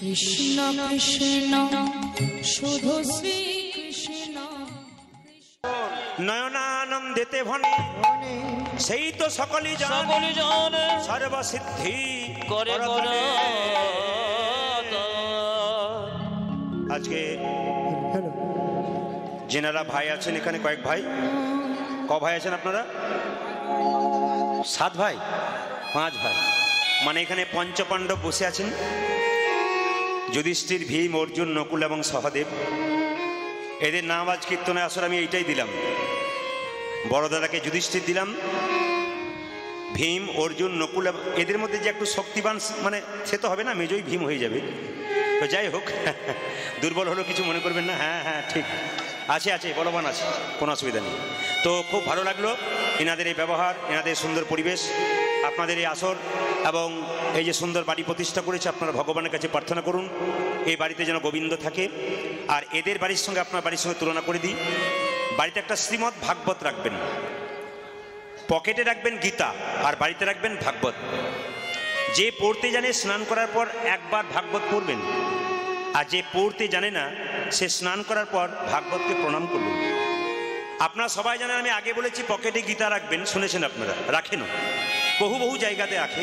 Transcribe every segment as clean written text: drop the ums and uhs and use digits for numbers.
কৃষ্ণ কৃষ্ণ শুধু শ্রী কৃষ্ণ। নয়নানন্দেতে ভনে সেই তো সকলই জানে সর্বসিদ্ধি করে বলে। আজকে যেনারা ভাই আছেন এখানে, কয়েক ভাই, ক ভাই আছেন আপনারা? 7 ভাই, 5 ভাই, মানে এখানে পঞ্চপাণ্ডব বসে আছেন। যুধিষ্ঠির, ভীম, অর্জুন, নকুল এবং সহদেব। এদের নাম আজ কীর্তনে আসলে আমি এইটাই দিলাম। বড় দাদাকে যুধিষ্ঠির দিলাম, ভীম, অর্জুন, নকুল। এদের মধ্যে যে একটু শক্তিবান, মানে সে তো হবে না, মেজই ভীম হয়ে যাবে। তো যাই হোক, দুর্বল হলো কিছু মনে করবেন না। হ্যাঁ হ্যাঁ ঠিক আছে, আছে, বলবান আছে, কোনো অসুবিধা নেই। তো খুব ভালো লাগলো এনাদের এই ব্যবহার, এনাদের সুন্দর পরিবেশ, আপনাদের এই আসর এবং এই যে সুন্দর বাড়ি প্রতিষ্ঠা করেছে। আপনারা ভগবানের কাছে প্রার্থনা করুন এই বাড়িতে যেন গোবিন্দ থাকে। আর এদের বাড়ির সঙ্গে আপনার বাড়ির সঙ্গে তুলনা করে দিই। বাড়িতে একটা শ্রীমদ্ ভাগবত রাখবেন, পকেটে রাখবেন গীতা, আর বাড়িতে রাখবেন ভাগবত। যে পড়তে জানে স্নান করার পর একবার ভাগবত পড়বেন, আর যে পড়তে জানে না সে স্নান করার পর ভাগবতকে প্রণাম করবেন। আপনারা সবাই জানেন, আমি আগে বলেছি পকেটে গীতা রাখবেন, শুনেছেন আপনারা, রাখেনও, বহু বহু জায়গাতে রাখে,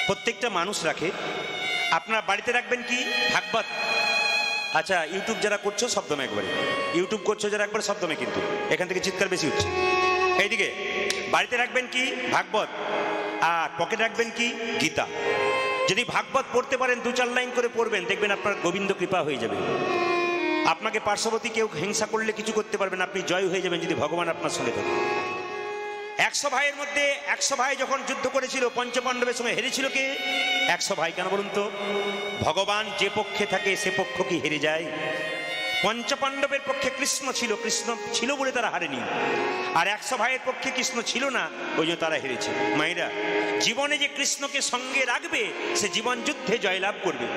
প্রত্যেকটা মানুষ রাখে। আপনারা বাড়িতে রাখবেন কি? ভাগবত। আচ্ছা, ইউটিউব যারা করছো শব্দমে একবারে, ইউটিউব করছো যারা একবার শব্দমে, কিন্তু এখান থেকে চিৎকার বেশি হচ্ছে। এইদিকে বাড়িতে রাখবেন কি? ভাগবত। আর পকেটে রাখবেন কি? গীতা। যদি ভাগবত পড়তে পারেন 2-4 লাইন করে পড়বেন, দেখবেন আপনার গোবিন্দ কৃপা হয়ে যাবে। আপনাকে পার্শ্ববর্তী কেউ হিংসা করলে কিছু করতে পারবেন, আপনি জয় হয়ে যাবেন যদি ভগবান আপনার সঙ্গে থাকে। 100 ভাইয়ের মধ্যে 100 ভাই যখন যুদ্ধ করেছিল, পঞ্চপাণ্ডবের সঙ্গে হেরেছিল কে? 100 ভাই। কেন বলুন তো? ভগবান যে পক্ষে থাকে সে পক্ষ কি হেরে যায়? পঞ্চপাণ্ডবের পক্ষে কৃষ্ণ ছিল, কৃষ্ণ ছিল বলে তারা হারেনি। আর 100 ভাইয়ের পক্ষে কৃষ্ণ ছিল না, ওই জন্য তারা হেরেছে। মায়েরা, জীবনে যে কৃষ্ণকে সঙ্গে রাখবে সে জীবন যুদ্ধে জয়লাভ করবে।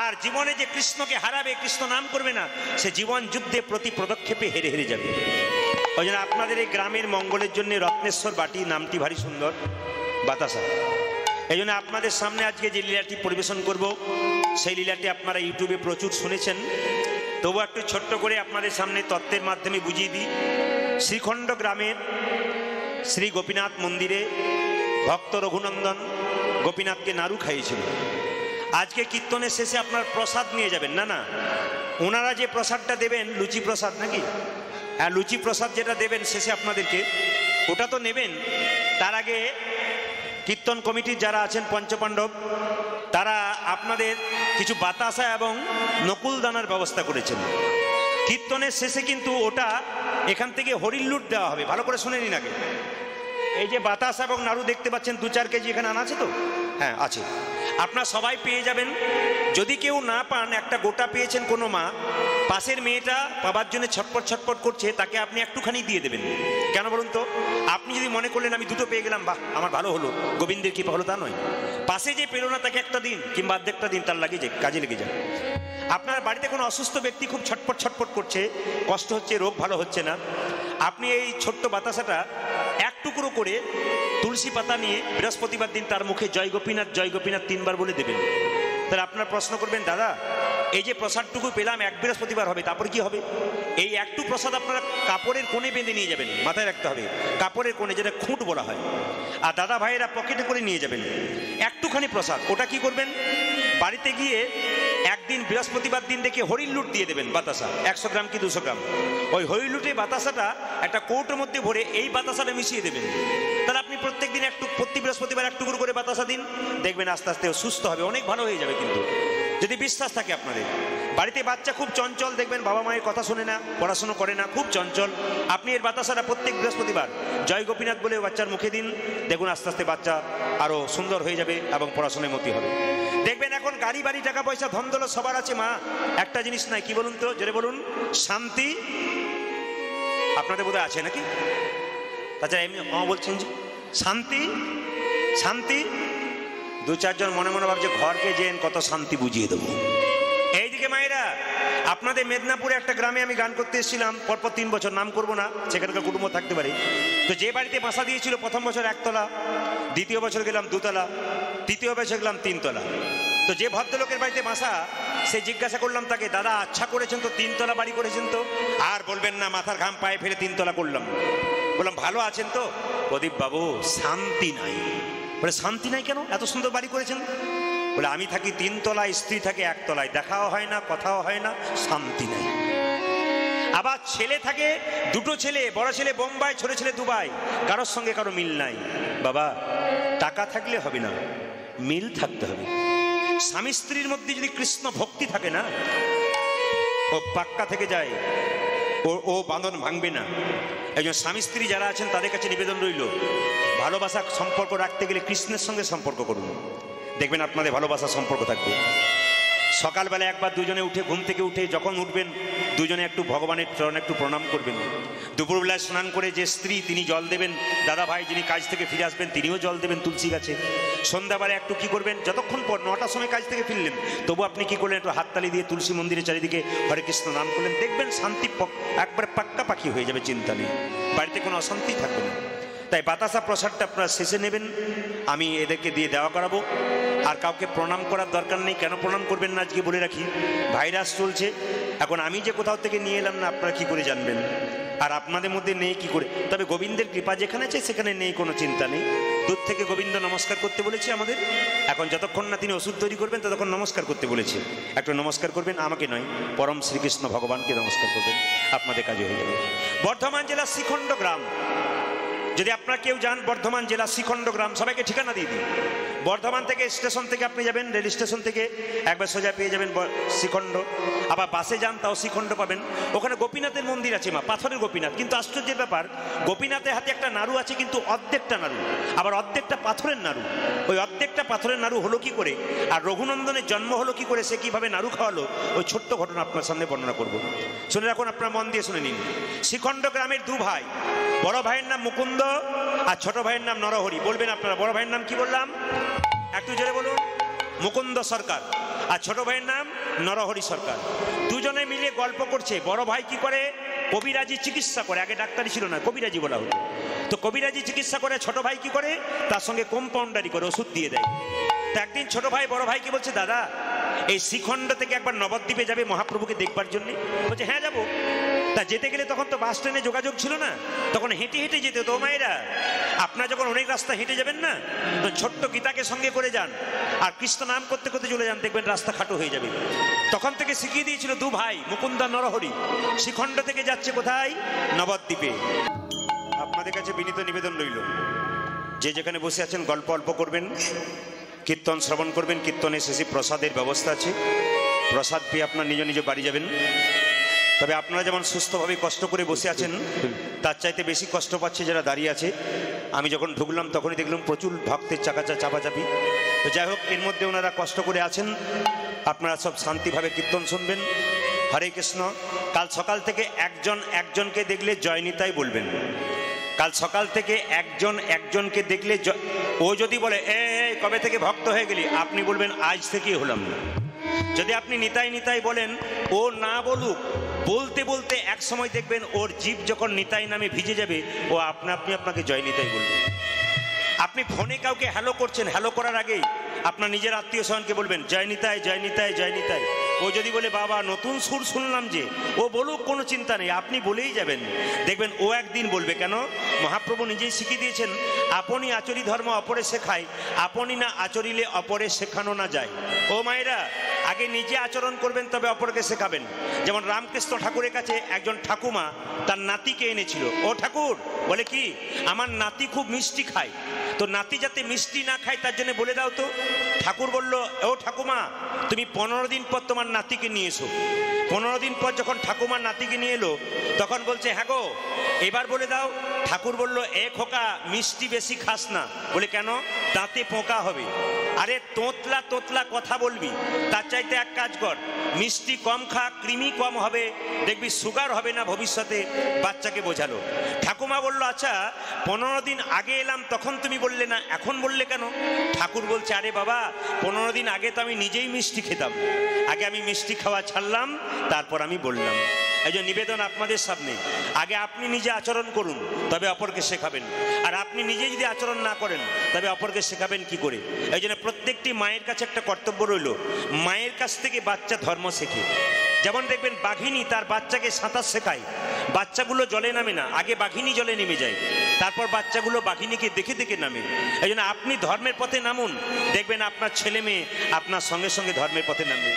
আর জীবনে যে কৃষ্ণকে হারাবে, কৃষ্ণ নাম করবে না, সে জীবন যুদ্ধে প্রতি পদক্ষেপে হেরে হেরে যাবে। ওই জন্য আপনাদের এই গ্রামের মঙ্গলের জন্য রত্নেশ্বর বাটি নামটি ভারী সুন্দর, বাতাসা। এই জন্য আপনাদের সামনে আজকে যে লীলাটি পরিবেশন করব, সেই লীলাটি আপনারা ইউটিউবে প্রচুর শুনেছেন, তবু একটু ছোট্ট করে আপনাদের সামনে তত্ত্বের মাধ্যমে বুঝিয়ে দিই। শ্রীখণ্ড গ্রামের শ্রী গোপীনাথ মন্দিরে ভক্ত রঘুনন্দন গোপীনাথকে নাড়ু খাইয়েছিল। আজকে কীর্তনের শেষে আপনার প্রসাদ নিয়ে যাবেন। না না, ওনারা যে প্রসাদটা দেবেন, লুচি প্রসাদ নাকি? হ্যাঁ, লুচি প্রসাদ যেটা দেবেন শেষে আপনাদেরকে, ওটা তো নেবেন। তার আগে কীর্তন কমিটির যারা আছেন পঞ্চপাণ্ডব, তারা আপনাদের কিছু বাতাসা এবং নকুল দানার ব্যবস্থা করেছেন। কীর্তনের শেষে কিন্তু ওটা এখান থেকে হরিণ লুট দেওয়া হবে। ভালো করে শুনে নিন আগে। এই যে বাতাসা এবং নাড়ু দেখতে পাচ্ছেন, 2-4 কেজি এখানে আনা আছে তো? হ্যাঁ আছে। আপনারা সবাই পেয়ে যাবেন। যদি কেউ না পান, একটা গোটা পেয়েছেন কোনো মা, পাশের মেয়েটা পাবার জন্য ছটপট ছটপট করছে, তাকে আপনি একটুখানি দিয়ে দেবেন। কেন বলুন তো? আপনি যদি মনে করলেন আমি 2টো পেয়ে গেলাম, বাহ আমার ভালো হলো, গোবিন্দের কৃপা হলো, তা নয়। পাশে যে পেল না তাকে একটা দিন, কিংবা অর্ধেকটা দিন, তার লাগে যে কাজে লেগে যায়। আপনার বাড়িতে কোনো অসুস্থ ব্যক্তি খুব ছটপট ছটপট করছে, কষ্ট হচ্ছে, রোগ ভালো হচ্ছে না, আপনি এই ছোট্ট বাতাসাটা 1 টুকরো করে তুলসী পাতা নিয়ে বৃহস্পতিবার দিন তার মুখে জয় গোপীনাথ 3 বার বলে দেবেন। তাহলে আপনারা প্রশ্ন করবেন, দাদা এই যে প্রসাদটুকু পেলাম, 1 বৃহস্পতিবার হবে, তারপর কি হবে? এই একটু প্রসাদ আপনারা কাপড়ের কোণে বেঁধে নিয়ে যাবেন, মাথায় রাখতে হবে, কাপড়ের কোণে, যেটা খুঁট বলা হয়। আর দাদা ভাইয়েরা পকেটে করে নিয়ে যাবেন একটুখানি প্রসাদ। ওটা কি করবেন? বাড়িতে গিয়ে একদিন বৃহস্পতিবার দিন দেখে হরিণ লুট দিয়ে দেবেন, বাতাসা 100 গ্রাম কি 200 গ্রাম। ওই হরিণ লুটে বাতাসাটা একটা কৌটোর মধ্যে ভরে এই বাতাসাটা মিশিয়ে দেবেন। তাহলে আপনি প্রত্যেক দিন প্রতি বৃহস্পতিবার 1 টুকরো করে বাতাসা দিন, দেখবেন আস্তে আস্তে সুস্থ হবে, অনেক ভালো হয়ে যাবে। কিন্তু যদি বিশ্বাস থাকে আপনাদের। বাড়িতে বাচ্চা খুব চঞ্চল, দেখবেন বাবা মায়ের কথা শোনে না, পড়াশুনো করে না, খুব চঞ্চল, আপনি এর বাতাসাটা প্রত্যেক বৃহস্পতিবার জয় গোপীনাথ বলে বাচ্চার মুখে দিন, দেখুন আস্তে আস্তে বাচ্চা আরো সুন্দর হয়ে যাবে এবং পড়াশোনায় মতি হবে। দেখবেন এখন গাড়ি বাড়ি টাকা পয়সা ধন দৌলত সবার আছে, মা একটা জিনিস নাই, কি বলুন তো? জোরে বলুন। শান্তি। আপনাদের বোধহয় আছে নাকি? তাছাড়া এমনি বলছেন যে শান্তি শান্তি। 2-4 জন মনে মনে ভাবছে ঘরকে যেন কত শান্তি বুঝিয়ে দেবো। এইদিকে মায়েরা, আপনাদের মেদিনীপুরে একটা গ্রামে আমি গান করতে এসেছিলাম, পরপর 3 বছর, নাম করবো না, সেখানকার কুটুম্ব থাকতে পারে। তো যে বাড়িতে বাসা দিয়েছিল, প্রথম বছর 1 তলা, দ্বিতীয় বছর গেলাম 2 তলা, তৃতীয় বছর গেলাম 3 তলা। তো যে ভদ্রলোকের বাড়িতে বাসা, সে জিজ্ঞাসা করলাম তাকে, দাদা আচ্ছা করেছেন তো, 3 তলা বাড়ি করেছেন তো? আর বলবেন না, মাথার ঘাম পায়ে ফেলে 3 তলা করলাম। বললাম ভালো আছেন তো? প্রদীপ বাবু শান্তি নাই। বলে শান্তি নাই কেন, এত সুন্দর বাড়ি করেছেন? বলে আমি থাকি 3 তলায়, স্ত্রী থাকে 1 তলায়, দেখাও হয় না, কথাও হয় না, শান্তি নাই। আবার ছেলে থাকে 2টো ছেলে, বড় ছেলে বোম্বাই, ছোট ছেলে দুবাই, কারোর সঙ্গে কারো মিল নাই। বাবা টাকা থাকলে হবে না, মিল থাকতে হবে। স্বামী স্ত্রীর মধ্যে যদি কৃষ্ণ ভক্তি থাকে না, ও পাক্কা থেকে যায়, ও বাঁধন ভাঙবে না। একজন স্বামী স্ত্রী যারা আছেন তাদের কাছে নিবেদন রইল, ভালোবাসা সম্পর্ক রাখতে গেলে কৃষ্ণের সঙ্গে সম্পর্ক করুন, দেখবেন আপনাদের ভালোবাসার সম্পর্ক থাকবে। সকালবেলা একবার দুজনে উঠে, ঘুম থেকে উঠে যখন উঠবেন, দুজনে একটু ভগবানের চরণে একটু প্রণাম করবেন। দুপুরবেলায় স্নান করে যে স্ত্রী, তিনি জল দেবেন, দাদা ভাই যিনি কাজ থেকে ফিরে আসবেন তিনিও জল দেবেন তুলসী গাছে। সন্ধ্যাবেলা একটু কি করবেন, যতক্ষণ পর 9টার সময় কাজ থেকে ফিরলেন, তবু আপনি কি করলেন, একটু হাততালি দিয়ে তুলসী মন্দিরের চারিদিকে হরে কৃষ্ণ নাম করলেন, দেখবেন শান্তি একবারে পাক্কা পাখি হয়ে যাবে, চিন্তা নেই, বাড়িতে কোনো অশান্তি থাকবে না। তাই বাতাসা প্রসাদটা আপনারা শেষে নেবেন, আমি এদেরকে দিয়ে দেওয়া করাবো। আর কাউকে প্রণাম করার দরকার নেই। কেন প্রণাম করবেন না আজকে বলে রাখি, ভাইরাস চলছে এখন, আমি যে কোথাও থেকে নিয়ে এলাম না, আপনারা কি করে জানবেন? আর আপনাদের মধ্যে নেই কি করে? তবে গোবিন্দের কৃপা যেখানে আছে সেখানে নেই, কোনো চিন্তা নেই। দূর থেকে গোবিন্দ নমস্কার করতে বলেছে আমাদের। এখন যতক্ষণ না তিনি ওষুধ তৈরি করবেন ততক্ষণ নমস্কার করতে বলেছে। একটু নমস্কার করবেন, আমাকে নয়, পরম শ্রীকৃষ্ণ ভগবানকে নমস্কার করবেন, আপনাদের কাজে হয়ে যাবে। বর্ধমান জেলার শ্রীখণ্ড গ্রাম, যদি আপনারা কেউ যান বর্ধমান জেলা শ্রীখণ্ড গ্রাম, সবাইকে ঠিকানা দিয়ে দিন। বর্ধমান থেকে স্টেশন থেকে আপনি যাবেন, রেল স্টেশন থেকে একবার সোজা পেয়ে যাবেন শ্রীখণ্ড। আবার বাসে যান তাও শ্রীখণ্ড পাবেন। ওখানে গোপীনাথের মন্দির আছে, মা পাথরের গোপীনাথ। কিন্তু আশ্চর্যের ব্যাপার, গোপীনাথের হাতে একটা নাড়ু আছে, কিন্তু অর্ধেকটা নাড়ু, আবার অর্ধেকটা পাথরের নাড়ু। ওই অর্ধেকটা পাথরের নাড়ু হলো কি করে, আর রঘুনন্দনের জন্ম হলো কি করে, সে কিভাবে নাড়ু খাওয়ালো, ওই ছোট্ট ঘটনা আপনার সামনে বর্ণনা করব। শুনে রাখুন, আপনার মন দিয়ে শুনে নিন। শ্রীখণ্ড গ্রামের 2 ভাই, বড় ভাইয়ের নাম মুকুন্দ আর ছোট ভাইয়ের নাম নরহরি। বলবেন আপনারা, বড় ভাইয়ের নাম কি বললাম, একটু জোরে বলুন। মুকুন্দ সরকার আর ছোট ভাইয়ের নাম নরহরি সরকার। দুজনে মিলে গল্প করছে। বড় ভাই কি করে, কবিরাজি চিকিৎসা করে, আগে ডাক্তারি ছিল না, কবিরাজি বলা হতো। তো কবিরাজি চিকিৎসা করে। ছোট ভাই কি করে, তার সঙ্গে কম্পাউন্ডারি করে, ওষুধ দিয়ে দেয়। তো একদিন ছোট ভাই বড় ভাইকে বলছে, দাদা এই শ্রীখণ্ড থেকে একবার নবদ্বীপে যাবে মহাপ্রভুকে দেখবার জন্য। বলছে হ্যাঁ যাবো। তা যেতে গেলে তখন তো বাস ট্রেনে যোগাযোগ ছিল না, তখন হেঁটে হেঁটে যেতে হতো। মায়েরা, আপনারা যখন অনেক রাস্তা হেঁটে যাবেন না, তো ছোট্ট গীতাকে সঙ্গে করে যান আর কৃষ্ণ নাম করতে করতে চলে যান, দেখবেন রাস্তা খাটো হয়ে যাবে। তখন থেকে শিখিয়ে দিয়েছিল 2 ভাই মুকুন্দ নরহরি। শ্রীখণ্ড থেকে যাচ্ছে কোথায়, নবদ্বীপে। আপনাদের কাছে বিনীত নিবেদন রইল, যে যেখানে বসে আছেন গল্প অল্প করবেন, কীর্তন শ্রবণ করবেন। কীর্তনের শেষে প্রসাদের ব্যবস্থা আছে, প্রসাদ পেয়ে আপনার নিজ নিজ বাড়ি যাবেন। তবে আপনারা যেমন সুস্থভাবে কষ্ট করে বসে আছেন, তার চাইতে বেশি কষ্ট পাচ্ছে যারা দাঁড়িয়ে আছে। আমি যখন ঢুকলাম তখনই দেখলাম প্রচুর ভক্তের চাপাচাপি। তো যাই হোক, এর মধ্যে ওনারা কষ্ট করে আছেন, আপনারা সব শান্তিভাবে কীর্তন শুনবেন। হরে কৃষ্ণ। কাল সকাল থেকে একজন একজনকে দেখলে জয়নিতাই বলবেন। কাল সকাল থেকে একজন একজনকে দেখলে, ও যদি বলে এ কবে থেকে ভক্ত হয়ে গেলি, আপনি বলবেন আজ থেকেই হলাম না। যদি আপনি নিতাই নিতাই বলেন, ও না বলুক, বলতে বলতে এক সময় দেখবেন ওর জীব যখন নিতাই নামে ভিজে যাবে, ও আপনি আপনাকে জয় নিতাই বলবে। আপনি ফোনে কাউকে হ্যালো করছেন, হ্যালো করার আগেই আপনার নিজের আত্মীয় স্বজনকে বলবেন জয় নিতাই, জয় নিতাই, জয় নিতাই। ও যদি বলে বাবা নতুন সুর শুনলাম যে, ও বলুক, কোনো চিন্তা নেই, আপনি বলেই যাবেন। দেখবেন ও একদিন বলবে। কেন, মহাপ্রভু নিজেই শিখিয়ে দিয়েছেন, আপনি আচরি ধর্ম অপরে শেখায়, আপনি না আচরিলে অপরে শেখানো না যায়। ও মায়েরা, আগে নিজে আচরণ করবেন, তবে অপরকে শেখাবেন। যেমন রামকৃষ্ণ ঠাকুরের কাছে একজন ঠাকুমা তার নাতিকে এনেছিল। ও ঠাকুর, বলে কি, আমার নাতি খুব মিষ্টি খায়, তো নাতি যাতে মিষ্টি না খায় তার জন্য বলে দাও তো। ঠাকুর বলল, ও ঠাকুমা, তুমি 15 দিন পর তোমার নাতিকে নিয়ে এসো। 15 দিন পর যখন ঠাকুমার নাতিকে নিয়ে এলো, তখন বলছে হ্যাঁ গো, এবার বলে দাও। ঠাকুর বলল, এ খোকা, মিষ্টি বেশি খাস না। বলে কেন, দাঁতে পোকা হবে। আরে তোতলা তোতলা কথা বলবি, তার চাইতে এক কাজ কর, মিষ্টি কম খা, কৃমি কম হবে, দেখবি সুগার হবে না ভবিষ্যতে। বাচ্চাকে বোঝালো। ঠাকুমা বলল, আচ্ছা 15 দিন আগে এলাম তখন তুমি বললে না, এখন বললে কেন? ঠাকুর বলছে, আরে বাবা, 15 দিন আগে তো আমি নিজেই মিষ্টি খেতাম, আগে আমি মিষ্টি খাওয়া ছাড়লাম, তারপর আমি বললাম। এই যে নিবেদন আপনাদের সামনে, আগে আপনি নিজে আচরণ করুন, তবে অপরকে শেখাবেন। আর আপনি নিজে যদি আচরণ না করেন তবে অপরকে শেখাবেন কি করে? এই জন্য প্রত্যেকটি মায়ের কাছে একটা কর্তব্য রইল, মায়ের কাছ থেকে বাচ্চা ধর্ম শেখে। যেমন দেখবেন বাঘিনী তার বাচ্চাকে সাঁতার শেখায়, বাচ্চাগুলো জলে নামে না, আগে বাঘিনী জলে নেমে যায়, তারপর বাচ্চাগুলো বাঘিনীকে দেখে দেখে নামে। এই জন্য আপনি ধর্মের পথে নামুন, দেখবেন আপনার ছেলে মেয়ে আপনার সঙ্গে সঙ্গে ধর্মের পথে নামবে।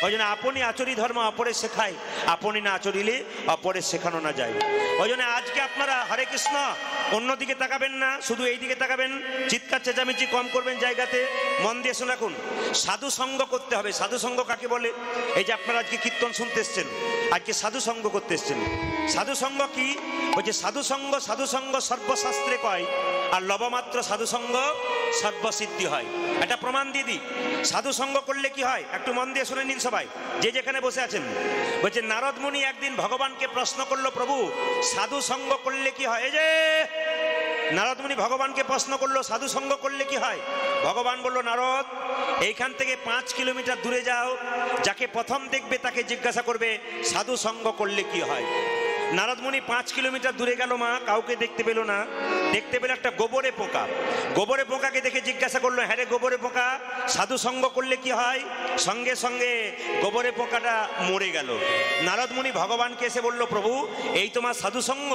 ওই জন্য আপনি আচরি ধর্ম অপরে শেখায়, আপনি না আচরিলে অপরে শেখানো না যায়। ওই জন্য আজকে আপনারা হরে কৃষ্ণ অন্যদিকে তাকাবেন না, শুধু এই দিকে তাকাবেন, চিৎকার চেঁচামেচি কম করবেন জায়গাতে। মন দিয়ে শুনে রাখুন, সাধু সঙ্গ করতে হবে। সাধু সঙ্গ কাকে বলে? এই যে আপনারা আজকে কীর্তন শুনতে এসছেন, আজকে সাধু সঙ্গ করতে এসছেন। সাধু সঙ্গ কি? ওই যে সাধু সঙ্গ সর্বশাস্ত্রে কয়, আর লবমাত্র সাধু সঙ্গ সর্বসিদ্ধি হয়। এটা প্রমাণ দিয়ে দিই। সাধু সঙ্গ করলে কি হয় একটু মন দিয়ে শুনে নিন সবাই, যে যেখানে বসে আছেন। বলছে নারদ মুনি একদিন ভগবানকে প্রশ্ন করলো, প্রভু সাধু সঙ্গ করলে কি হয়? এই যে নারদ মুনি ভগবানকে প্রশ্ন করলো, সাধু সঙ্গ করলে কি হয়? ভগবান বলল, নারদ এইখান থেকে 5 কিলোমিটার দূরে যাও, যাকে প্রথম দেখবে তাকে জিজ্ঞাসা করবে সাধু সঙ্গ করলে কি হয়। নারদ মুনি 5 কিলোমিটার দূরে গেল, মা কাউকে দেখতে পেল না। দেখতে পেল একটা গোবরে পোকা। গোবরে পোকাকে দেখে জিজ্ঞাসা করলো, হ্যাঁ রে গোবরে পোকা, সাধু সঙ্গ করলে কি হয়? সঙ্গে সঙ্গে গোবরে পোকাটা মরে গেল। নারদ মুনি ভগবানকে এসে বলল, প্রভু এই তোমার সাধু সঙ্গ?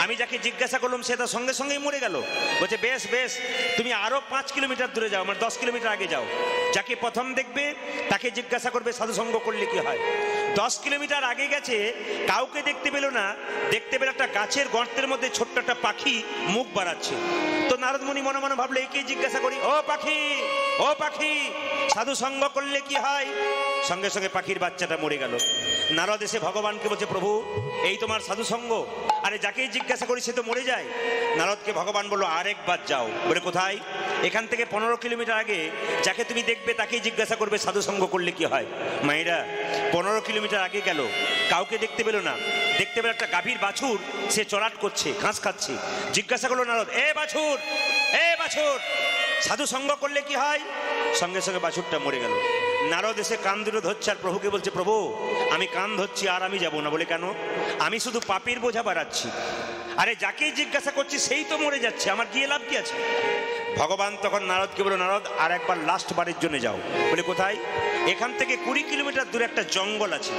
আমি যাকে জিজ্ঞাসা করলাম সে তো সঙ্গে সঙ্গেই মরে গেল। বলছে বেশ বেশ, তুমি আরো 5 কিলোমিটার দূরে যাও, মানে 10 কিলোমিটার আগে যাও, যাকে প্রথম দেখবে তাকে জিজ্ঞাসা করবে সাধু সঙ্গ করলে কি হয়। 10 কিলোমিটার আগে গেছে, কাউকে দেখতে পেল না। দেখতে পেল একটা গাছের গর্তের মধ্যে ছোট্ট একটা পাখি মুখ বাড়াচ্ছে। তো নারদ মুনি মনে মনে ভাবলো, একে জিজ্ঞাসা করি, ও পাখি, ও পাখি সাধু সঙ্গ করলে কি হয়? সঙ্গে সঙ্গে পাখির বাচ্চাটা মরে গেল। নারদ এসে ভগবানকে বলছে, প্রভু এই তোমার সাধু সঙ্গ? আরে যাকেই জিজ্ঞাসা করি সে তো মরে যায়। নারদকে ভগবান বললো, আরেকবার যাও। বলে কোথায়? এখান থেকে 15 কিলোমিটার আগে যাকে তুমি দেখবে তাকেই জিজ্ঞাসা করবে সাধু সঙ্গ করলে কি হয়। মায়েরা 15 কিলোমিটার আগে গেল, কাউকে দেখতে পেল না। দেখতে পেল একটা গাভীর বাছুর, সে চড়াট করছে, ঘাস খাচ্ছে। জিজ্ঞাসা করলো নারদ, এ বাছুর, এ বাছুর সাধু সঙ্গ করলে কি হয়? সঙ্গে সঙ্গে বাছুরটা মরে গেল। নারদ এসে কান দুটো ধরছে আর প্রভুকে বলছে, প্রভু আমি কান ধরছি আর আমি যাব না। বলে কেন? আমি শুধু পাপের বোঝা বাড়াচ্ছি। আরে যাকেই জিজ্ঞাসা করছি সেই তো মরে যাচ্ছে, আমার গিয়ে লাভ কি আছে? ভগবান তখন নারদকে বলল, নারদ আর একবার লাস্ট বারের জন্য যাও। বলে কোথায়? এখান থেকে 20 কিলোমিটার দূরে একটা জঙ্গল আছে।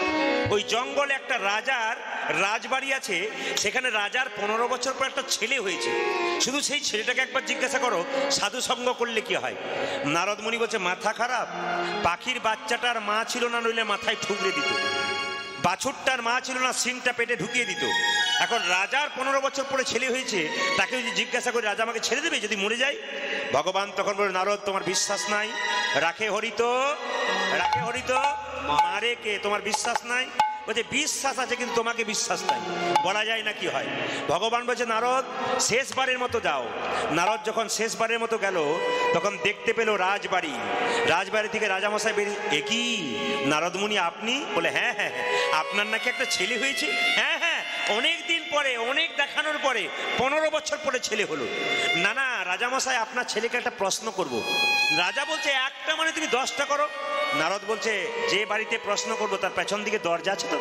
ওই জঙ্গলে একটা রাজার রাজবাড়ি আছে। সেখানে রাজার 15 বছর পর একটা ছেলে হয়েছে। শুধু সেই ছেলেটাকে একবার জিজ্ঞাসা করো সাধু সঙ্গ করলে কি হয়। নারদ মুনি বলছে, মাথা খারাপ? পাখির বাচ্চাটার মা ছিল না, নইলে মাথায় ঠুকরে দিত। বাছুরটার মা ছিল না, সিংটা পেটে ঢুকিয়ে দিত। এখন রাজার 15 বছর পরে ছেলে হয়েছে, তাকে যদি জিজ্ঞাসা করে রাজা আমাকে ছেড়ে দেবে যদি মরে যায়? ভগবান তখন বলে, নারদ তোমার বিশ্বাস নাই? রাখে হরিত, রাখে হরিত, মারে কে? তোমার বিশ্বাস নাই? বলছে বিশ্বাস আছে কিন্তু তোমাকে বিশ্বাস নাই, বলা যায় না কি হয়। ভগবান বলছে, নারদ শেষবারের মতো যাও। নারদ যখন শেষবারের মতো গেল তখন দেখতে পেল রাজবাড়ি। রাজবাড়ি থেকে রাজামশাই বেরিয়ে, এ কি নারদ মুনি আপনি? বলে হ্যাঁ হ্যাঁ, আপনার নাকি একটা ছেলে হয়েছে? হ্যাঁ হ্যাঁ, অনেক দিন পরে, অনেক দেখানোর পরে 15 বছর পরে ছেলে হলো। না না রাজামশাই, আপনার ছেলেকে একটা প্রশ্ন করব। রাজা বলছে, একটা মানে তুমি 10টা করো। নারদ বলছে, যে বাড়িতে প্রশ্ন করবো তার পেছন দিকে দরজা আছে তো?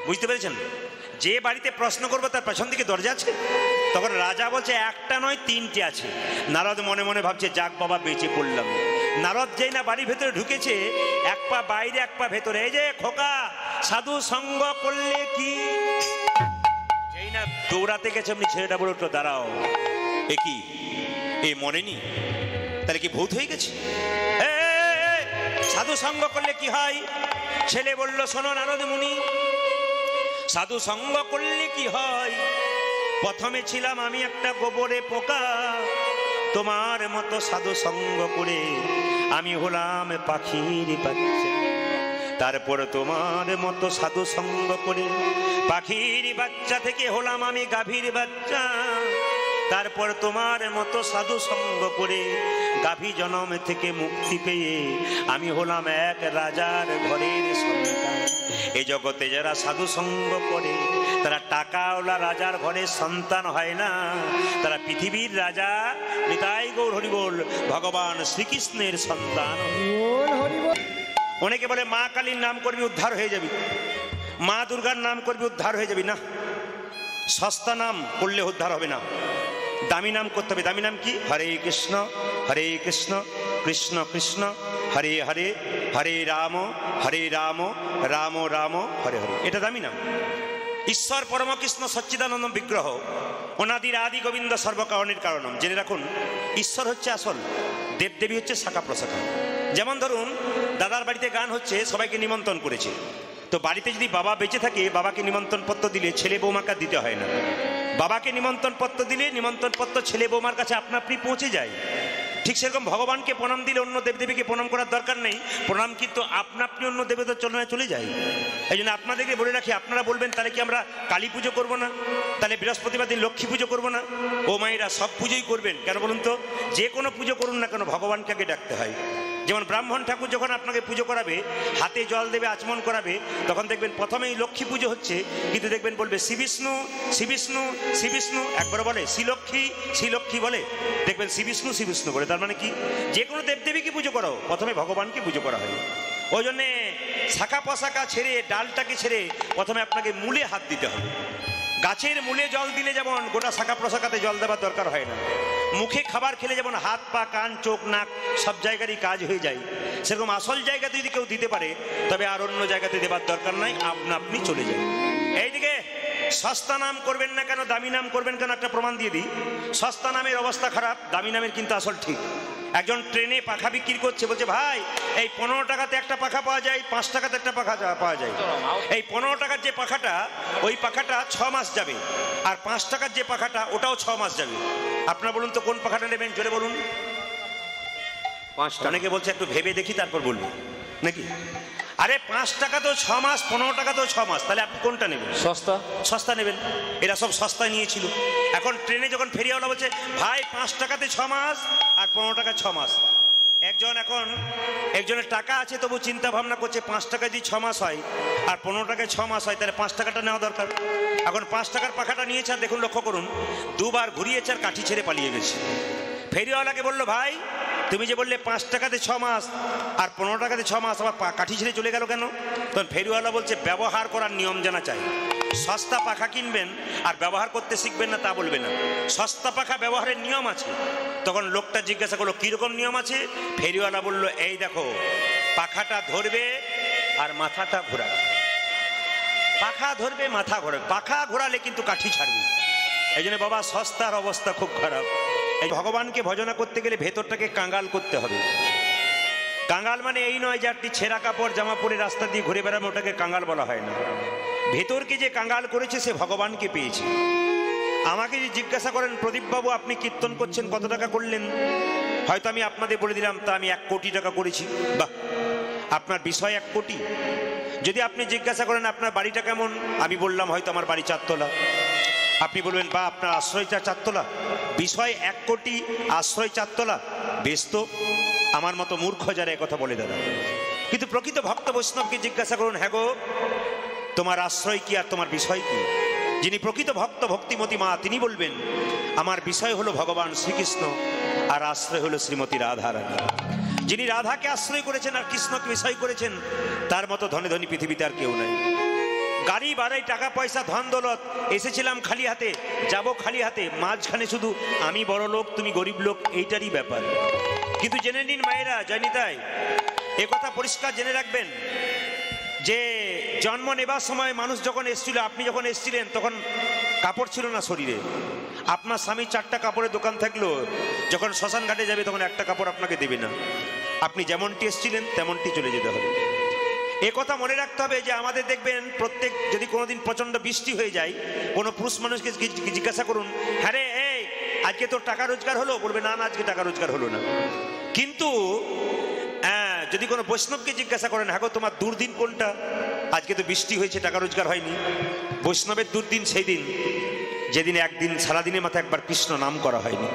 বুঝতে পেরেছেন? যে বাড়িতে প্রশ্ন করবো তার পেছন দিকে দরজা আছে। তখন রাজা বলছে, একটা নয় 3টে আছে। নারদ মনে মনে ভাবছে, যাক বাবা বেঁচে পড়লাম। নারদ যেই না বাড়ির ভেতরে ঢুকেছে, এক পা বাইরে এক পা ভেতরে। এই যে খোকা সাধু সঙ্গ করলে কি? যেই না দৌড়াতে গেছে এমনি ছেলেটা বলে উঠলো, দাঁড়াও, এ কি এ মরেনি? তাহলে কি ভূত হয়ে গেছে? সাধু সঙ্গ করলে কি হয়? ছেলে বলল, শোনো নারদ মুনি, সাধু সঙ্গ করলে কি হয়? প্রথমে ছিলাম আমি একটা গোবরে পোকা, তোমার মতো সাধু সঙ্গ করে আমি হলাম পাখির বাচ্চা। তারপর তোমার মতো সাধু সঙ্গ করে পাখির বাচ্চা থেকে হলাম আমি গাভীর বাচ্চা। তারপর তোমার মতো সাধু সঙ্গ করে গাভী জনম থেকে মুক্তি পেয়ে আমি হলাম এক রাজার ঘরের সন্তান। এই জগতে যারা সাধু সঙ্গ করে তারা টাকাওয়ালা রাজার ঘরের সন্তান হয় না, তারা পৃথিবীর রাজা নিতাই গৌর হরি বল ভগবান শ্রীকৃষ্ণের সন্তান। অনেকে বলে মা কালীর নাম করবি উদ্ধার হয়ে যাবি। মা দুর্গার নাম করবি উদ্ধার হয়ে যাবি না, সস্তা নাম করলে উদ্ধার হবে না, দামি নাম করতে হবে। দামি নাম কি? হরে কৃষ্ণ কৃষ্ণ কৃষ্ণ হরে হরে, হরে রাম রাম রাম হরে হরে, এটা দামি নাম। ঈশ্বর পরমকৃষ্ণ সচ্চিদানন্দ বিগ্রহ, অনাদির আদি গোবিন্দ সর্বকারণের কারণম। জেনে রাখুন, ঈশ্বর হচ্ছে আসল, দেবদেবী হচ্ছে শাখা প্রশাখা। যেমন ধরুন, দাদার বাড়িতে গান হচ্ছে, সবাইকে নিমন্ত্রণ করেছে, তো বাড়িতে যদি বাবা বেঁচে থাকে, বাবাকে নিমন্ত্রণ পত্র দিলে ছেলে বৌমাকে দিতে হয় না। বাবাকে নিমন্ত্রণ পত্র দিলে নিমন্ত্রণ পত্র ছেলে বৌমার কাছে আপনা আপনি পৌঁছে যায়। ঠিক সেরকম ভগবানকে প্রণাম দিলে অন্য দেবদেবীকে প্রণাম করার দরকার নেই, প্রণাম কিন্তু আপনা আপনি অন্য দেবতার চলনায় চলে যায়। এই জন্য আপনাদেরকে বলে রাখি, আপনারা বলবেন তাহলে কি আমরা কালী পুজো করবো না, তাহলে বৃহস্পতিবার দিন লক্ষ্মী পুজো করবো না? ও মায়েরা, সব পুজোই করবেন। কেন বলুন তো? যে কোনো পুজো করুন না কেন, ভগবানকে আগে ডাকতে হয়। যেমন ব্রাহ্মণ ঠাকুর যখন আপনাকে পুজো করাবে, হাতে জল দেবে, আচমন করাবে, তখন দেখবেন প্রথমেই লক্ষ্মী পুজো হচ্ছে, কিন্তু দেখবেন বলবে শ্রী বিষ্ণু শ্রী বিষ্ণু শ্রী বিষ্ণু, একবার বলে শ্রী লক্ষ্মী বলে, দেখবেন শ্রী বিষ্ণু বলে। তার মানে কি? যে কোনো দেবদেবীকে পুজো করো, প্রথমে ভগবানকে পুজো করা হয়। ওই জন্যে শাখা পোশাকা ছেড়ে, ডালটাকে ছেড়ে প্রথমে আপনাকে মূলে হাত দিতে হবে। গাছের মূলে জল দিলে যেমন গোটা শাখা প্রশাখাতে জল দেওয়ার দরকার হয় না, মুখে খাবার খেলে যেমন হাত পা কান চোখ নাক সব জায়গারই কাজ হয়ে যায়, সেরকম আসল জায়গাতে যদি কেউ দিতে পারে, তবে আর অন্য জায়গাতে দেবার দরকার নাই, আপনা আপনি চলে যায়। এইদিকে সস্তা নাম করবেন না কেন, দামি নাম করবেন কেন, একটা প্রমাণ দিয়ে দিই। সস্তা নামের অবস্থা খারাপ, দামি নামের কিন্তু আসল ঠিক। একজন ট্রেনে পাখা বিক্রি করছে, বলছে ভাই এই 15 টাকাতে একটা পাখা পাওয়া যায়, 5 টাকাতে একটা পাখা পাওয়া যায়। এই 15 টাকার যে পাখাটা, ওই পাখাটা 6 মাস যাবে, আর 5 টাকার যে পাখাটা, ওটাও 6 মাস যাবে। আপনারা বলুন তো কোন পাখাটা নেবেন, জোরে বলুন। 5 টাকা। অনেকে বলছে একটু ভেবে দেখি তারপর বলবো নাকি। আরে 5 টাকা তো 6 মাস, 15 টাকা তো 6 মাস, তাহলে আপনি কোনটা নেবেন? সস্তা নেবেন। এরা সব সস্তা নিয়েছিল। এখন ট্রেনে যখন ফেরিওয়ালা বলছে ভাই 5 টাকাতে 6 মাস আর 15 টাকা 6 মাস, একজনের টাকা আছে তবু চিন্তা ভাবনা করছে 5 টাকা যদি 6 মাস হয় আর 15 টাকায় 6 মাস হয়, তাহলে 5 টাকাটা নেওয়া দরকার। এখন 5 টাকার পাখাটা নিয়েছে, আর দেখুন লক্ষ্য করুন, দুবার ঘুরিয়েছে আর কাঠি ছেড়ে পালিয়ে গেছে। ফেরিওয়ালাকে বললো ভাই তুমি যে বললে 5 টাকাতে 6 মাস আর 15 টাকাতে 6 মাস, আবার কাঠি ছেড়ে চলে গেল কেন? তখন ফেরিওয়ালা বলছে ব্যবহার করার নিয়ম জানা চাই। সস্তা পাখা কিনবেন আর ব্যবহার করতে শিখবেন না তা বলবে না, সস্তা পাখা ব্যবহারের নিয়ম আছে। তখন লোকটা জিজ্ঞাসা করলো কিরকম নিয়ম আছে? ফেরিওয়ালা বলল এই দেখো, পাখাটা ধরবে আর মাথাটা ঘোরাবে, পাখা ধরবে মাথা ঘোরাবে, পাখা ঘোরালে কিন্তু কাঠি ছাড়বে। এই জন্য বাবা সস্তার অবস্থা খুব খারাপ। এই ভগবানকে ভজনা করতে গেলে ভেতরটাকে কাঙ্গাল করতে হবে। কাঙ্গাল মানে এই নয় যে আপনি ছেঁড়া কাপড় জামা পরে রাস্তা দিয়ে ঘুরে বেড়ানো, ওটাকে কাঙ্গাল বলা হয় না। ভেতরকে যে কাঙ্গাল করেছে সে ভগবানকে পেয়েছে। আমাকে যদি জিজ্ঞাসা করেন প্রদীপবাবু আপনি কীর্তন করছেন কত টাকা করলেন, হয়তো আমি আপনাদের বলে দিলাম তা আমি 1 কোটি টাকা করেছি। বাহ, আপনার বিষয় 1 কোটি। যদি আপনি জিজ্ঞাসা করেন আপনার বাড়িটা কেমন, আমি বললাম হয়তো আমার বাড়ি 4 তলা। আপনি বলবেন বা আপনার আশ্রয়টা 4 তলা, বিষয় 1 কোটি, আশ্রয় 4 তলা, বেশ তো। আমার মতো মূর্খ যারা কথা বলে দাদা। কিন্তু প্রকৃত ভক্ত বৈষ্ণবকে জিজ্ঞাসা করুন, হ্যাঁ গো তোমার আশ্রয় কি আর তোমার বিষয় কি? যিনি প্রকৃত ভক্ত ভক্তিমতী মা তিনি বলবেন আমার বিষয় হলো ভগবান শ্রীকৃষ্ণ আর আশ্রয় হলো শ্রীমতী রাধা রানী। যিনি রাধাকে আশ্রয় করেছেন আর কৃষ্ণকে বিষয় করেছেন, তার মতো ধনী ধনী পৃথিবীতে আর কেউ নাই। গাড়ি বাড়াই, টাকা পয়সা, ধন দৌলত, এসেছিলাম খালি হাতে, যাব খালি হাতে, মাঝখানে শুধু আমি বড় লোক তুমি গরিব লোক, এইটারই ব্যাপার। কিন্তু জেনে নিন মায়েরা, জানি তাই একথা পরিষ্কার জেনে রাখবেন যে জন্ম নেবার সময় মানুষ যখন এসেছিল, আপনি যখন এসেছিলেন তখন কাপড় ছিল না শরীরে। আপনার স্বামী 4টা কাপড়ের দোকান থাকলো, যখন শ্মশান ঘাটে যাবে তখন একটা কাপড় আপনাকে দেবে না। আপনি যেমনটি এসেছিলেন তেমনটি চলে যেতে হবে। এ কথা মনে রাখতে হবে যে আমাদের দেখবেন প্রত্যেক, যদি কোনোদিন প্রচণ্ড বৃষ্টি হয়ে যায়, কোনো পুরুষ মানুষকে জিজ্ঞাসা করুন, হ্যাঁ রে এই আজকে তোর টাকা রোজগার হলো? বলবে না না আজকে টাকা রোজগার হলো না। কিন্তু যদি কোনো বৈষ্ণবকে জিজ্ঞাসা করেন, হ্যাঁ গো তোমার দুর্দিন কোনটা? আজকে তো বৃষ্টি হয়েছে, টাকা রোজগার হয়নি। বৈষ্ণবের দুর্দিন সেই দিন যেদিন একদিন সারাদিনের মাথায় একবার কৃষ্ণ নাম করা হয়নি।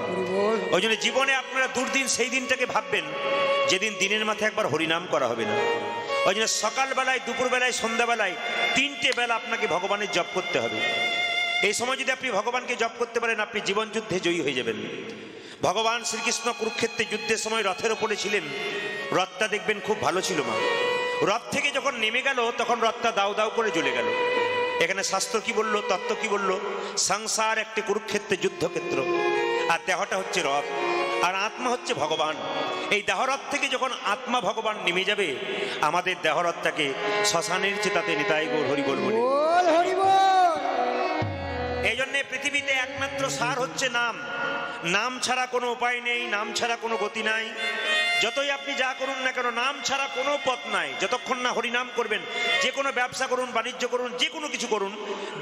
ওই জন্য জীবনে আপনারা দুর্দিন সেই দিনটাকে ভাববেন যেদিন দিনের মাথায় একবার হরিনাম করা হবে না। ওই জন্য সকালবেলায়, দুপুরবেলায়, সন্ধ্যাবেলায় 3টে বেলা আপনাকে ভগবানের জপ করতে হবে। এই সময় যদি আপনি ভগবানকে জপ করতে পারেন, আপনি জীবন যুদ্ধে জয়ী হয়ে যাবেন। ভগবান শ্রীকৃষ্ণ কুরুক্ষেত্রে যুদ্ধের সময় রথের ওপরে ছিলেন, রথটা দেখবেন খুব ভালো ছিল মা। রথ থেকে যখন নেমে গেল তখন রথটা দাউ দাউ করে জ্বলে গেল। এখানে শাস্ত্র কি বলল, তত্ত্ব কি বলল? সংসার একটি কুরুক্ষেত্রের যুদ্ধক্ষেত্র, আর দেহটা হচ্ছে রথ, আর আত্মা হচ্ছে ভগবান। এই দেহরথ থেকে যখন আত্মা ভগবান নেমে যাবে, আমাদের দেহরথটাকে শ্মশানের চিতাতে নিতাই গৌর হরি বল বলে। এই জন্যে পৃথিবীতে একমাত্র সার হচ্ছে নাম। নাম ছাড়া কোনো উপায় নেই, নাম ছাড়া কোনো গতি নাই। যতই আপনি যা করুন না কেন, নাম ছাড়া কোনো পথ নাই। যতক্ষণ না হরিনাম করবেন, যে কোনো ব্যবসা করুন, বাণিজ্য করুন, যে কোনো কিছু করুন,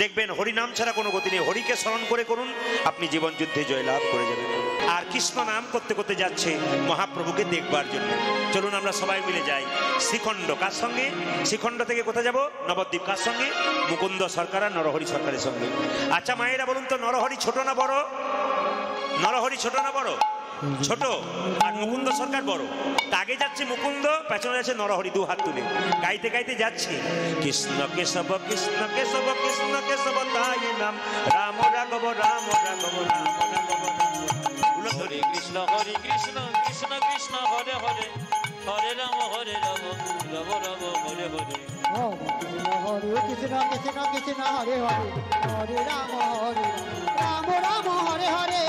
দেখবেন হরিনাম ছাড়া কোনো গতি নেই। হরিকে স্মরণ করে করুন, আপনি জীবন যুদ্ধে জয়লাভ করে যাবেন। আর কৃষ্ণ নাম করতে করতে যাচ্ছে মহাপ্রভুকে দেখবার জন্য। চলুন আমরা সবাই মিলে যাই শ্রীখণ্ড। কার সঙ্গে? শ্রীখণ্ড থেকে কোথায় যাব? নবদ্বীপ। কার সঙ্গে? মুকুন্দ সরকার আর নরহরি সরকারের সঙ্গে। আচ্ছা মায়েরা বলুন তো, নরহরি ছোট না বড়? নরহরি ছোট না বড়? ছোট। আর মুকুন্দ সরকার বড়। আগে যাচ্ছে মুকুন্দ, পেছনে যাচ্ছে নরহরি, দু হাত তুলে গাইতে গাইতে যাচ্ছে কৃষ্ণ কেশব কৃষ্ণ কেশব কৃষ্ণ কেশব তাই নাম, রাম রাঘব রাম রাঘব রাম রাঘব। হরে কৃষ্ণ কৃষ্ণ কৃষ্ণ হরে হরে, হরে রাম রাম রাম হরে হরে। হরে কৃষ্ণ কৃষ্ণ কৃষ্ণ হরে হরে, হরে রাম রাম রাম হরে হরে।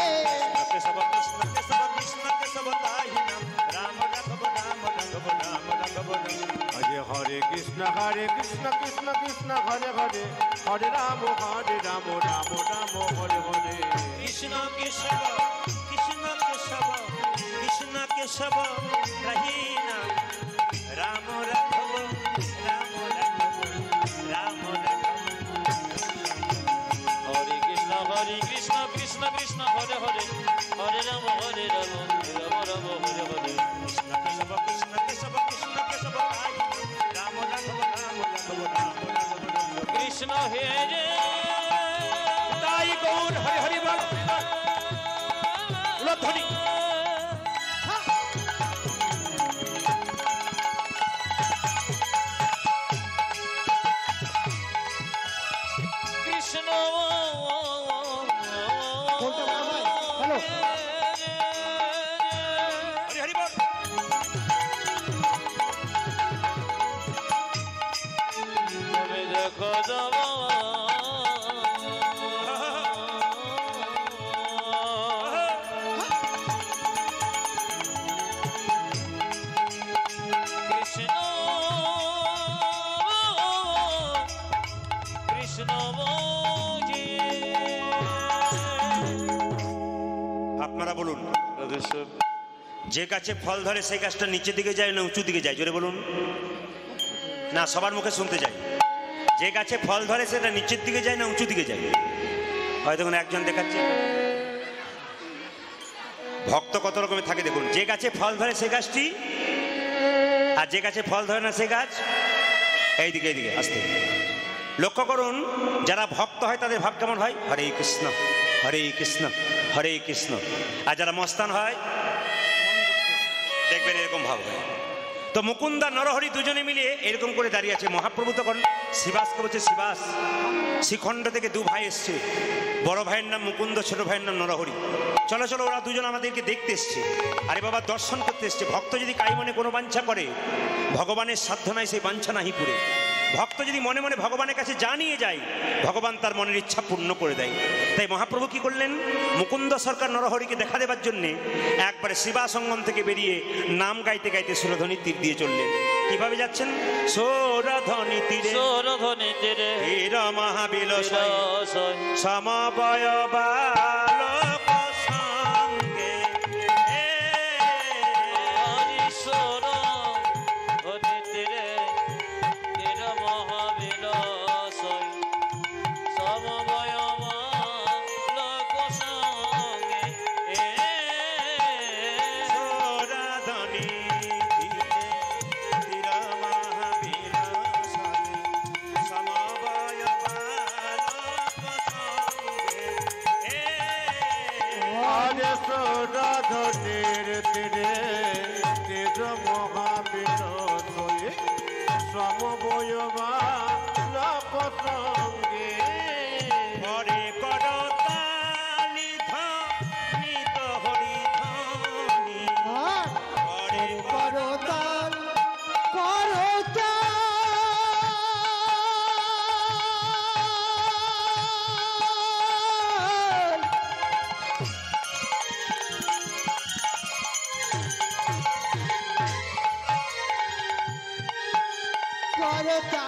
কেশব কৃষ্ণ কেশব কৃষ্ণ কেশব তাই নাম, রাম রাঘব রাম রাঘব রাম রাঘব। হরে হরে কৃষ্ণ কৃষ্ণ কৃষ্ণ হরে হরে, হরে রাম রাম রাম হরে হরে। কৃষ্ণ কেশব কৃষ্ণ কেশব কৃষ্ণ কেশব তাই নাম, রাম রাঘব রাম রাঘব রাম রাঘব। হরে কৃষ্ণ কৃষ্ণ কৃষ্ণ হরে হরে, হরে রাম রাম রাম হরে হরে। কৃষ্ণ কেশব কৃষ্ণ কেশব কৃষ্ণ কেশব তাই নাম, রাম রাঘব রাম রাঘব রাম রাঘব। কৃষ্ণ হে রে তাই গৌর হরি হরি বল উলধ্বনি। কৃষ্ণ হ্যালো, হরি হরি বল। তুমি দেখো যাবা কৃষ্ণ কৃষ্ণ বোঝে। আপনারা বলুন, যে গাছে ফল ধরে সেই গাছটা নিচের দিকে যায় না উঁচু দিকে যায়? জোরে বলুন না, সবার মুখে শুনতে যাই। যে গাছে ফল ধরে সেটা নিচের দিকে যায় না উঁচু দিকে যায়? হয়তো একজন দেখাচ্ছে। ভক্ত কত রকমের থাকে দেখুন। যে গাছে ফল ধরে সেই গাছটি, আর যে গাছে ফল ধরে না সেই গাছ এইদিকে এইদিকে আসতে। লক্ষ্য করুন, যারা ভক্ত হয় তাদের ভাব কেমন হয়? হরে কৃষ্ণ হরে কৃষ্ণ হরে কৃষ্ণ। আর যারা মস্তান হয় দেখবেন এরকম ভাব হয়। তো মুকুন্দা নরহরি দুজনে মিলে এরকম করে দাঁড়িয়ে আছে। মহাপ্রভু তখন শিবাসকে বলছে, শিবাস শ্রীখণ্ড থেকে দু ভাই এসছে, বড় ভাইয়ের নাম মুকুন্দ, ছোট ভাইয়ের নাম নরহরি। চলো চলো, ওরা দুজন আমাদেরকে দেখতে এসছে। আরে বাবা, দর্শন করতে এসছে। ভক্ত যদি কাই মনে কোনো বাঞ্ছা করে, ভগবানের সাধ্য নাই সেই বাঞ্ছা নাহি পুরে। ভক্ত যদি মনে মনে ভগবানের কাছে জানিয়ে যায়, ভগবান তার মনের ইচ্ছা পূর্ণ করে দেয়। তাই মহাপ্রভু কি করলেন? মুকুন্দ সরকার নরহরিকে দেখা দেবার জন্যে একবারে শিবাসঙ্গম থেকে বেরিয়ে নাম গাইতে গাইতে সুরধ্বনি তীর দিয়ে চললেন। কিভাবে যাচ্ছেন? সুরধ্বনি তীরে সুরধ্বনি তীরে তীর মহাবিল বিলসয় সমবয় বালক সঙ্গে। হরি সুরধ্বনি তীরে তীর মহাবিলসয় সমবয় বালক সঙ্গে। সুরধ্বনি তীরে তীর মহাবিল সমবয় বালক সঙ্গে। হরে সুরধনের তীরে তেজ মহাবিনয় সমবয়বা লোক সঙ্গে। হরে করতালি ধ্বনি তো হরি ধ্বনি। হরে করতাল করতাল করতা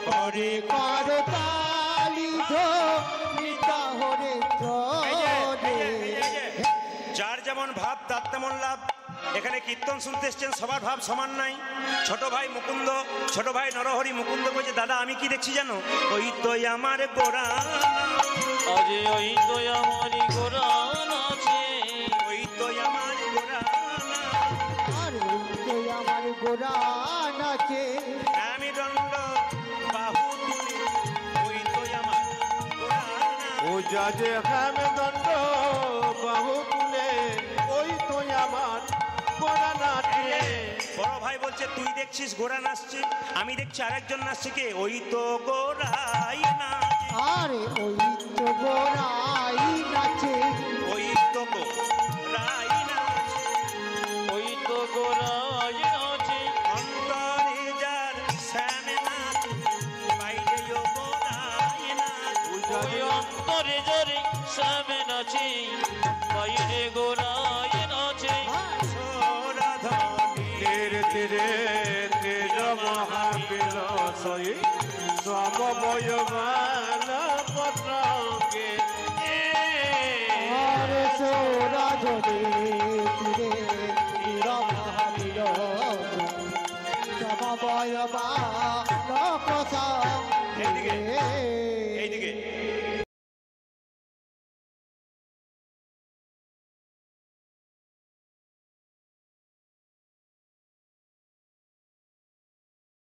হরে করতালি নিতা হরে যার যেমন ভাব তার তেমন লাভ। এখানে কীর্তন শুনতে এসছেন, সবার ভাব সমান নাই। ছোট ভাই মুকুন্দ, ছোট ভাই নরহরি মুকুন্দ বলছে, দাদা আমি কি দেখছি জানো? ওই তো আমার গোরা, আজে ওই তো আমারই গোরান আছে, ওই তো আমার গোরা, আর ওই আমার গোরা নাচে। আমি দণ্ড বাহু তুলে, ওই তো আমার গোরা। ও যা যে হেম দণ্ড বাহু তুলে, ওই তো আমার গোরা নাচে। বড় ভাই বলছে, তুই দেখছিস গোরা নাচছে, আমি দেখছি আরেকজন নাচছে। কে? ওই তো গোরাই নাচে, আরে ওই তো গোরাই নাচে। ওই তো গোরাই নাচে। ওই তো গোরাই আছে, অন্তরে যার শ্যাম নাচে, বাইরেও গোরাই নাচে। ওই অন্তরে জরে শ্যামে নাচে, বাইরে গোরাই নাচে। সোরাধনী তীরে তীরে তেজ মহাবীর সই সমবয়বান পত্রকে। আরে সোরাধনে তীরে তীর মহাবীর সমবয়বান